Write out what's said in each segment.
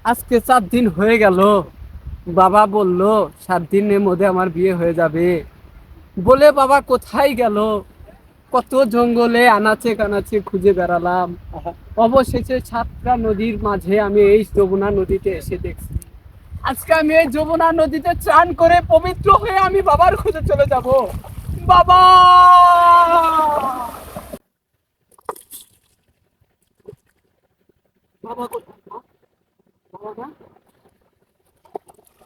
আজকে 4 দিন হয়ে গেল। বাবা বলল 7 দিনের মধ্যে আমার বিয়ে হয়ে যাবে বলে বাবা কোথায় গেল? কত জঙ্গলে আনাচে কানাচে খুঁজে বেড়ালাম। অবশেষে 7টা নদীর মাঝে আমি এই যমুনা নদীতে এসে দেখছি। আজকে আমি এই যমুনা নদীতে চান করে পবিত্র হয়ে আমি বাবার খুঁজে চলে যাব। বাবা! বাবা কোথায়? বাবা না?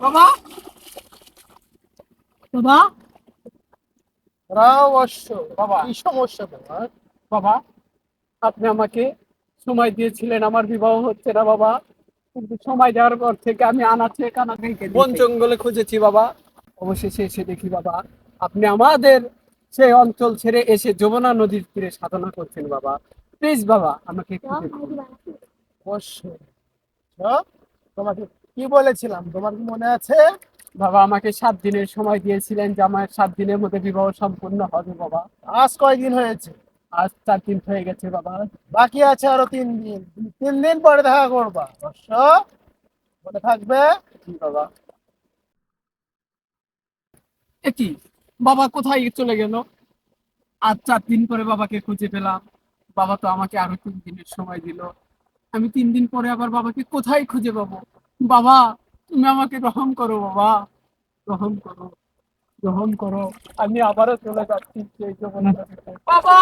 বাবা! বাবা! অবশ্য বাবা! কি সমস্যা তোমার? বাবা, আপনি আমাকে সময় দিয়েছিলেন, আমার বিবাহ হচ্ছে না বাবা। কিন্তু সময় দেওয়ার পর থেকে আমি আনাচে কানাচে বন জঙ্গলে খুঁজেছি বাবা। অবশেষে এসে দেখি বাবা, আপনি আমাদের সেই অঞ্চল ছেড়ে এসে যমুনা নদীর তীরে সাধনা করছেন বাবা। প্লিজ বাবা আমাকে খুঁজে দিন। অবশ্য তোমাকে কি বলেছিলাম তোমার কি মনে আছে? বাবা, আমাকে 7 দিনের সময় দিয়েছিলেন যে আমার 7 দিনের মধ্যে বিবাহ সম্পূর্ণ হবে বাবা। আজ কয়দিন হয়েছে? আজ 4 দিন হয়ে গেছে বাবা। বাকি আছে আরো 3 দিন, 3 দিন পরে দেখা করবা অবশ্য, মনে থাকবে। কি বাবা? এ কি, বাবা কোথায় চলে গেল? আজ 4 দিন পরে বাবাকে খুঁজে পেলাম। বাবা তো আমাকে আরো 3 দিনের সময় দিল। আমি 3 দিন পরে আবার বাবাকে কোথায় খুঁজে পাবো? বাবা, তুমি আমাকে রহম করো বাবা, রহম করো, রহম করো। আমি আবারও চলে যাচ্ছি সেই যমুনা নদীতে। বাবা!